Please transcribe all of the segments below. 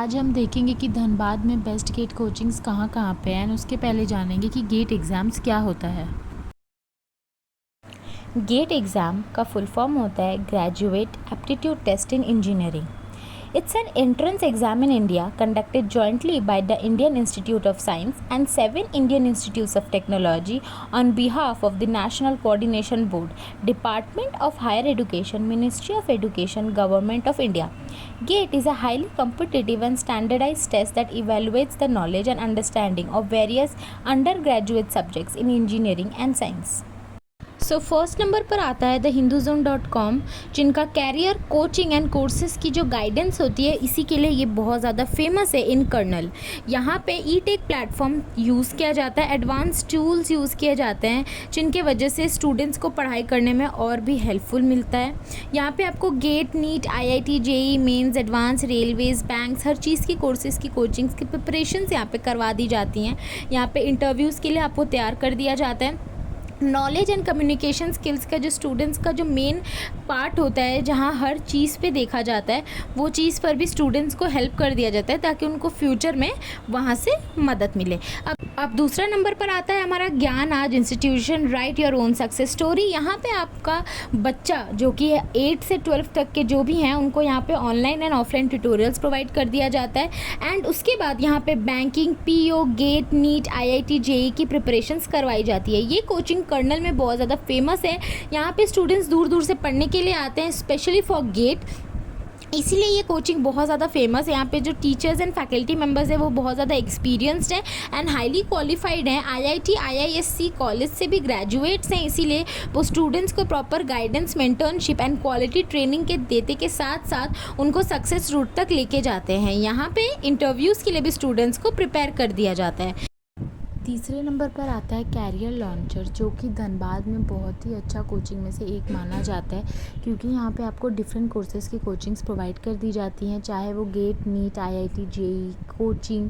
आज हम देखेंगे कि धनबाद में बेस्ट गेट कोचिंग्स कहाँ कहाँ पे हैं। उसके पहले जानेंगे कि गेट एग्ज़ाम्स क्या होता है। गेट एग्ज़ाम का फुल फॉर्म होता है graduate aptitude test in engineering. It's an entrance exam in India conducted jointly by the Indian Institute of Science and 7 Indian Institutes of Technology on behalf of the National Coordination Board, Department of Higher Education, Ministry of Education, Government of India. GATE is a highly competitive and standardized test that evaluates the knowledge and understanding of various undergraduate subjects in engineering and science. First number पर आता है thehinduzone.com, जिनका career coaching and courses की जो guidance होती है इसी के लिए ये बहुत ज़्यादा फेमस है इन कर्नल। यहाँ पे ई-टेक प्लेटफॉर्म यूज़ किया जाता है, एडवांस टूल्स यूज़ किए जाते हैं जिनके वजह से स्टूडेंट्स को पढ़ाई करने में और भी हेल्पफुल मिलता है। यहाँ पे आपको GATE, NEET, IIT, JEE mains, advance, railways, banks, हर चीज़ की कोर्सेज़ की कोचिंग्स की प्रिपरेशंस यहाँ पे करवा दी जाती हैं। यहाँ पे इंटरव्यूज़ के लिए आपको तैयार कर दिया जाता है। नॉलेज एंड कम्युनिकेशन स्किल्स का जो स्टूडेंट्स का जो मेन पार्ट होता है, जहाँ हर चीज़ पे देखा जाता है, वो चीज़ पर भी स्टूडेंट्स को हेल्प कर दिया जाता है ताकि उनको फ्यूचर में वहाँ से मदद मिले। अब दूसरा नंबर पर आता है हमारा ज्ञान आज institution, right your own success story. यहाँ पे आपका बच्चा जो कि 8 से 12 तक के जो भी हैं उनको यहाँ पे online and offline tutorials provide कर दिया जाता है। एंड उसके बाद यहाँ पे banking, PO, GATE, NEET, IIT, JEE की प्रिपरेशंस करवाई जाती है। ये कोचिंग कर्नल में बहुत ज़्यादा फेमस है। यहाँ पे स्टूडेंट्स दूर दूर से पढ़ने के लिए आते हैं, स्पेशली फॉर गेट, इसीलिए ये कोचिंग बहुत ज़्यादा फेमस है। यहाँ पे जो टीचर्स एंड फैकल्टी मेंबर्स हैं वो बहुत ज़्यादा एक्सपीरियंस्ड हैं एंड हाईली क्वालिफाइड हैं। IIT, IISc कॉलेज से भी ग्रेजुएट्स हैं, इसीलिए वो स्टूडेंट्स को proper guidance, mentorship and quality training के देते के साथ साथ उनको सक्सेस रूट तक लेके जाते हैं। यहाँ पे इंटरव्यूज़ के लिए भी स्टूडेंट्स को प्रिपेयर कर दिया जाता है। तीसरे नंबर पर आता है कैरियर लॉन्चर, जो कि धनबाद में बहुत ही अच्छा कोचिंग में से एक माना जाता है, क्योंकि यहाँ पे आपको डिफरेंट कोर्सेज़ की कोचिंग्स प्रोवाइड कर दी जाती हैं, चाहे वो GATE, NEET, IIT, JEE coaching,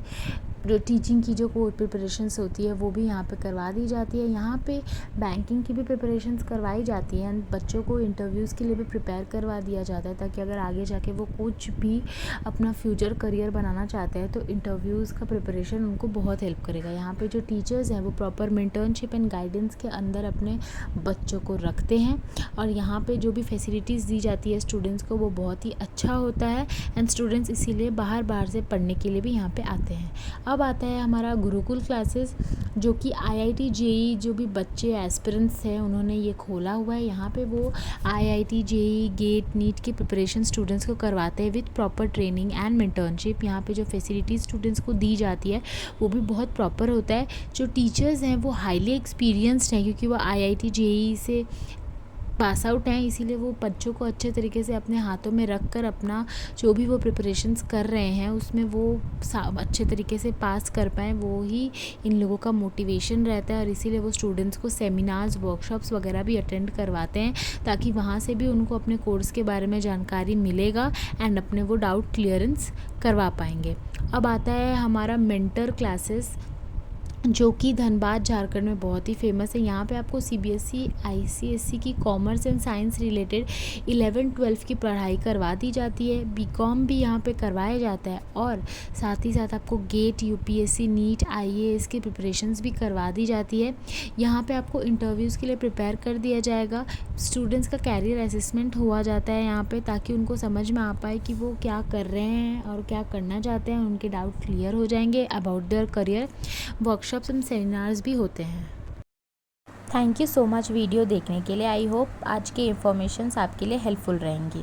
जो टीचिंग की जो प्रिपरेशंस होती है वो भी यहाँ पे करवा दी जाती है। यहाँ पे बैंकिंग की भी प्रिपरेशंस करवाई जाती हैं। बच्चों को इंटरव्यूज़ के लिए भी प्रिपेयर करवा दिया जाता है ताकि अगर आगे जाके वो कुछ भी अपना फ्यूचर करियर बनाना चाहते हैं तो इंटरव्यूज़ का प्रिपरेशन उनको बहुत हेल्प करेगा। यहाँ पे जो टीचर्स हैं वो प्रॉपर मेंटरशिप एंड गाइडेंस के अंदर अपने बच्चों को रखते हैं और यहाँ पे जो भी फैसिलिटीज़ दी जाती है स्टूडेंट्स को वो बहुत ही अच्छा होता है एंड स्टूडेंट्स इसीलिए बाहर से पढ़ने के लिए भी यहाँ पे आते हैं। अब आता है हमारा गुरुकुल क्लासेस, जो कि IIT, JEE जो भी बच्चे एस्पिरेंट्स हैं उन्होंने ये खोला हुआ है। यहाँ पे वो IIT, JEE, गेट, नीट की प्रिपरेशन स्टूडेंट्स को करवाते हैं with proper training and mentorship. यहाँ पे जो फैसिलिटीज़ स्टूडेंट्स को दी जाती है वो भी बहुत प्रॉपर होता है। जो टीचर्स हैं वो हाईली एक्सपीरियंस्ड हैं क्योंकि वो IIT, JEE से पास आउट हैं, इसीलिए वो बच्चों को अच्छे तरीके से अपने हाथों में रख कर अपना जो भी वो प्रिपरेशंस कर रहे हैं उसमें वो अच्छे तरीके से पास कर पाएँ, वो ही इन लोगों का मोटिवेशन रहता है। और इसीलिए वो स्टूडेंट्स को सेमिनार्स, वर्कशॉप्स वगैरह भी अटेंड करवाते हैं ताकि वहाँ से भी उनको अपने कोर्स के बारे में जानकारी मिलेगा एंड अपने वो डाउट क्लियरेंस करवा पाएंगे। अब आता है हमारा मेंटर क्लासेस, जो कि धनबाद झारखंड में बहुत ही फेमस है। यहाँ पे आपको CBSE, ICSE की कॉमर्स एंड साइंस रिलेटेड 11-12 की पढ़ाई करवा दी जाती है। BCom भी यहाँ पे करवाया जाता है और साथ ही साथ आपको गेट, UPSC, नीट, IAS की प्रिपरेशंस भी करवा दी जाती है। यहाँ पे आपको इंटरव्यूज़ के लिए प्रिपेयर कर दिया जाएगा। स्टूडेंट्स का कैरियर असेसमेंट हुआ जाता है यहाँ पे ताकि उनको समझ में आ पाए कि वो क्या कर रहे हैं और क्या करना चाहते हैं, उनके डाउट क्लियर हो जाएंगे about their career. Workshops and seminars भी होते हैं। Thank you so much video देखने के लिए। आई होप आज के इन्फॉर्मेशंस आपके लिए हेल्पफुल रहेंगी।